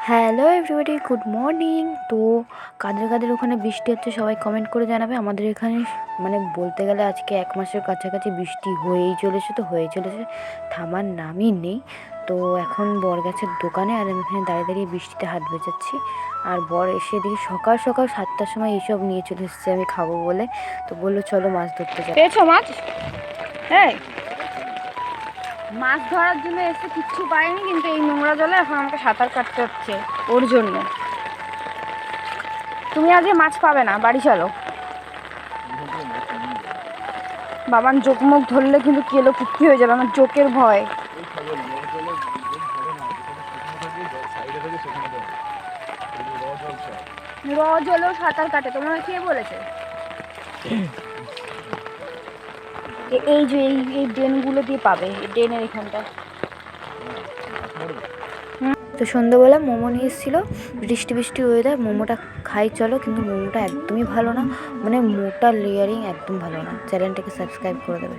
Hello everybody, good morning. তো কাদের কাদের ওখানে বৃষ্টি হচ্ছে সবাই কমেন্ট করে জানাবে। আমাদের এখানে মানে বলতে গেলে আজকে 1 মাসের কাছাকাছি বৃষ্টি হয়ে চলেছে, থামার নামই নেই। তো এখন বর গাছের দোকানে, আর আমি এখানে দাঁড়িয়ে দাঁড়িয়ে বৃষ্টিতে হাত ভেজাচ্ছি। আর বর এসে দেখি সকাল সকাল 7টার সময় এইসব নিয়ে চলে এসেছে আমি খাবো বলে। তো বললো চলো মাছ ধরতে যাই। পেয়েছো মাছ? হ্যাঁ, মাছ ধরার জন্য এসে কিচ্ছু পাইনি, কিন্তু এই নোংরা জলে এখন আমাকে সাঁতার কাটতে হচ্ছে ওর জন্য। তুমি আজকে মাছ পাবে না, বাড়ি চলো। বাবান চোখ মুখ ধরলে কিন্তু কেলো কুত্তি হয়ে যাবে, আমার চোখের ভয়। জলেও সাঁতার কাটে, তোমার কে বলেছে? এই যে এই ড্রেনগুলো দিয়ে পাবে, এই ড্রেনের এখানটা। তো সন্ধ্যাবেলা মোমো নিয়ে এসেছিলো, বৃষ্টি বৃষ্টি ওয়েদার, মোমোটা খাই চলো। কিন্তু মোমোটা একদমই ভালো না, মানে মোটা লেয়ারিং একদম ভালো না। চ্যানেলটাকে সাবস্ক্রাইব করে দেবে।